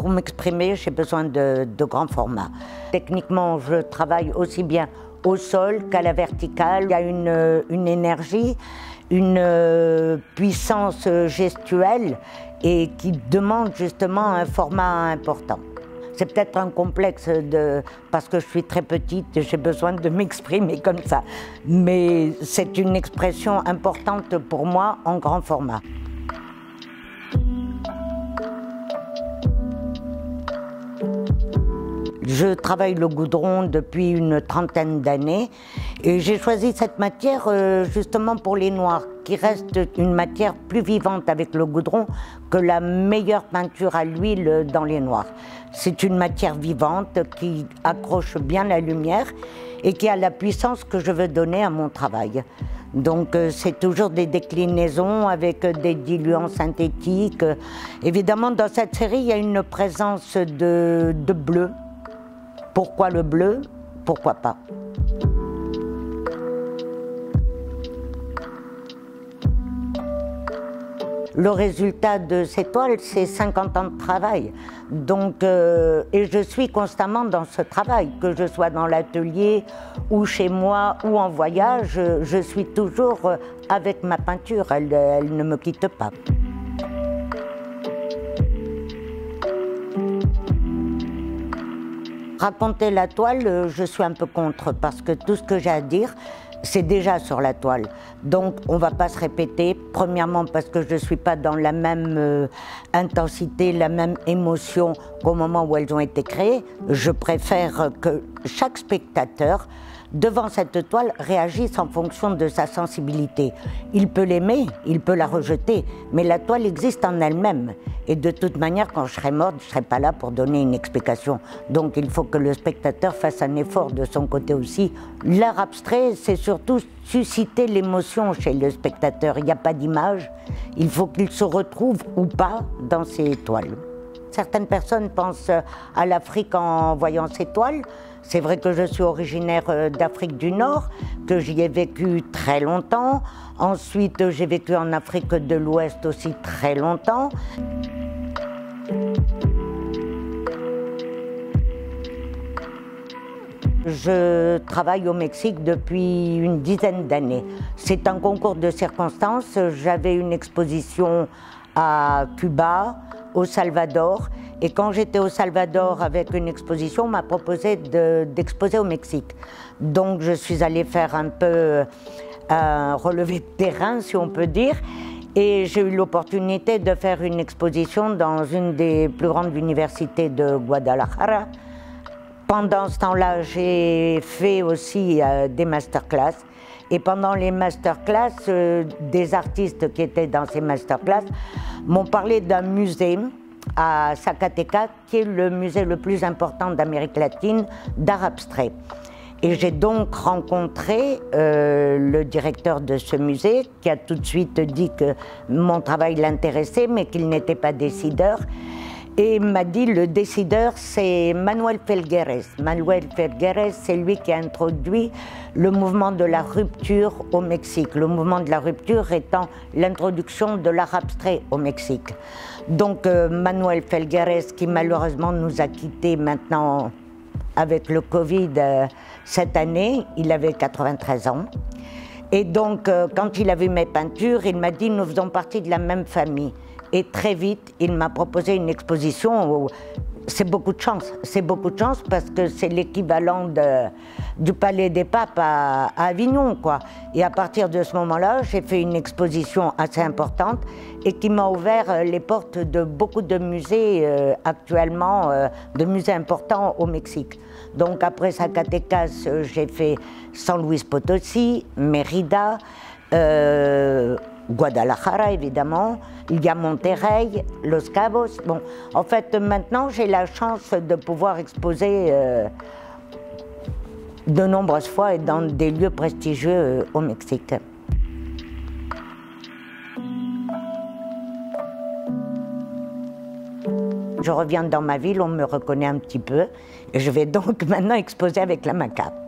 Pour m'exprimer, j'ai besoin de grands formats. Techniquement, je travaille aussi bien au sol qu'à la verticale. Il y a une énergie, une puissance gestuelle et qui demande justement un format important. C'est peut-être un complexe parce que je suis très petite, j'ai besoin de m'exprimer comme ça. Mais c'est une expression importante pour moi en grand format. Je travaille le goudron depuis une trentaine d'années et j'ai choisi cette matière justement pour les noirs, qui reste une matière plus vivante avec le goudron que la meilleure peinture à l'huile dans les noirs. C'est une matière vivante qui accroche bien la lumière et qui a la puissance que je veux donner à mon travail. Donc c'est toujours des déclinaisons avec des diluants synthétiques. Évidemment, dans cette série, il y a une présence de bleu. Pourquoi le bleu? Pourquoi pas? Le résultat de ces toiles, c'est 50 ans de travail. Donc, et je suis constamment dans ce travail, que je sois dans l'atelier ou chez moi ou en voyage, je suis toujours avec ma peinture, elle ne me quitte pas. Raconter la toile, je suis un peu contre, parce que tout ce que j'ai à dire, c'est déjà sur la toile. Donc on ne va pas se répéter, premièrement parce que je ne suis pas dans la même intensité, la même émotion qu'au moment où elles ont été créées. Je préfère que chaque spectateur, devant cette toile, réagisse en fonction de sa sensibilité. Il peut l'aimer, il peut la rejeter, mais la toile existe en elle-même. Et de toute manière, quand je serai morte, je ne serai pas là pour donner une explication. Donc il faut que le spectateur fasse un effort de son côté aussi. L'art abstrait, c'est surtout susciter l'émotion chez le spectateur. Il n'y a pas d'image, il faut qu'il se retrouve ou pas dans ces toiles. Certaines personnes pensent à l'Afrique en voyant ces toiles. C'est vrai que je suis originaire d'Afrique du Nord, que j'y ai vécu très longtemps. Ensuite, j'ai vécu en Afrique de l'Ouest aussi très longtemps. Je travaille au Mexique depuis une dizaine d'années. C'est un concours de circonstances. J'avais une exposition à Cuba, au Salvador. Et quand j'étais au Salvador avec une exposition, on m'a proposé d'exposer au Mexique. Donc je suis allée faire un peu un relevé de terrain, si on peut dire. Et j'ai eu l'opportunité de faire une exposition dans une des plus grandes universités de Guadalajara. Pendant ce temps-là, j'ai fait aussi des masterclass. Et pendant les masterclass, des artistes qui étaient dans ces masterclass m'ont parlé d'un musée à Zacatecas, qui est le musée le plus important d'Amérique latine d'art abstrait. Et j'ai donc rencontré le directeur de ce musée, qui a tout de suite dit que mon travail l'intéressait, mais qu'il n'était pas décideur. Et il m'a dit, le décideur, c'est Manuel Felguérez. Manuel Felguérez, c'est lui qui a introduit le mouvement de la rupture au Mexique. Le mouvement de la rupture étant l'introduction de l'art abstrait au Mexique. Donc Manuel Felguérez, qui malheureusement nous a quittés maintenant avec le Covid cette année, il avait 93 ans. Et donc quand il a vu mes peintures, il m'a dit, nous faisons partie de la même famille. Et très vite, il m'a proposé une exposition où c'est beaucoup de chance parce que c'est l'équivalent du Palais des Papes à Avignon, quoi. Et à partir de ce moment-là, j'ai fait une exposition assez importante et qui m'a ouvert les portes de beaucoup de musées actuellement, de musées importants au Mexique. Donc après Zacatecas, j'ai fait San Luis Potosí, Mérida, Guadalajara évidemment, il y a Monterrey, Los Cabos. Bon, en fait maintenant j'ai la chance de pouvoir exposer de nombreuses fois et dans des lieux prestigieux au Mexique. Je reviens dans ma ville, on me reconnaît un petit peu et je vais donc maintenant exposer avec la macabre.